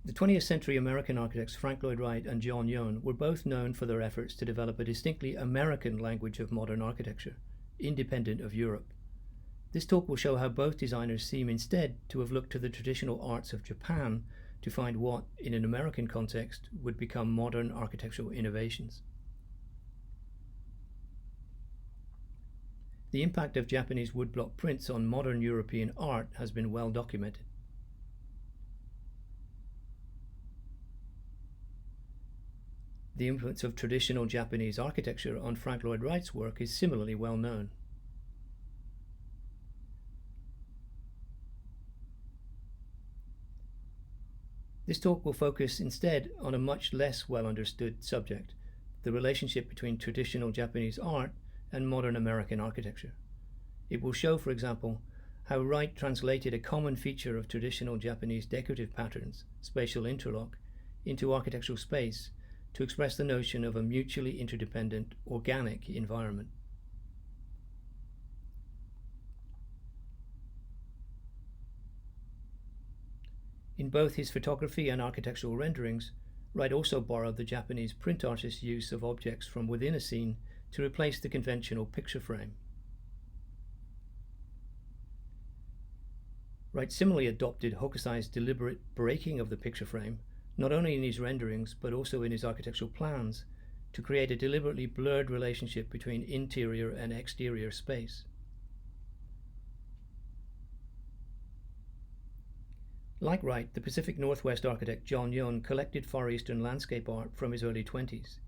The 20th century American architects Frank Lloyd Wright and John Young were both known for their efforts to develop a distinctly American language of modern architecture, independent of Europe. This talk will show how both designers seem instead to have looked to the traditional arts of Japan to find what, in an American context, would become modern architectural innovations. The impact of Japanese woodblock prints on modern European art has been well documented. The influence of traditional Japanese architecture on Frank Lloyd Wright's work is similarly well known. This talk will focus instead on a much less well understood subject, the relationship between traditional Japanese art and modern American architecture. It will show, for example, how Wright translated a common feature of traditional Japanese decorative patterns, spatial interlock, into architectural space to express the notion of a mutually interdependent, organic environment. In both his photography and architectural renderings, Wright also borrowed the Japanese print artist's use of objects from within a scene to replace the conventional picture frame. Wright similarly adopted Hokusai's deliberate breaking of the picture frame, not only in his renderings but also in his architectural plans, to create a deliberately blurred relationship between interior and exterior space. Like Wright, the Pacific Northwest architect John Young collected Far Eastern landscape art from his early 20s.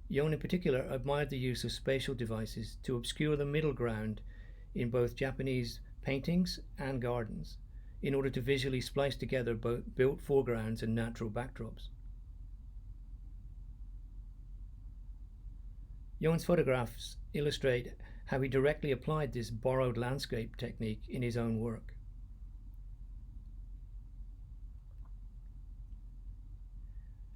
Young in particular admired the use of spatial devices to obscure the middle ground in both Japanese paintings and gardens, in order to visually splice together both built foregrounds and natural backdrops. Young's photographs illustrate how he directly applied this borrowed landscape technique in his own work.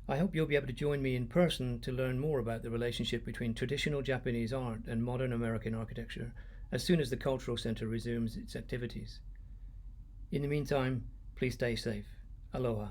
I hope you'll be able to join me in person to learn more about the relationship between traditional Japanese art and modern American architecture as soon as the Cultural Center resumes its activities. In the meantime, please stay safe. Aloha.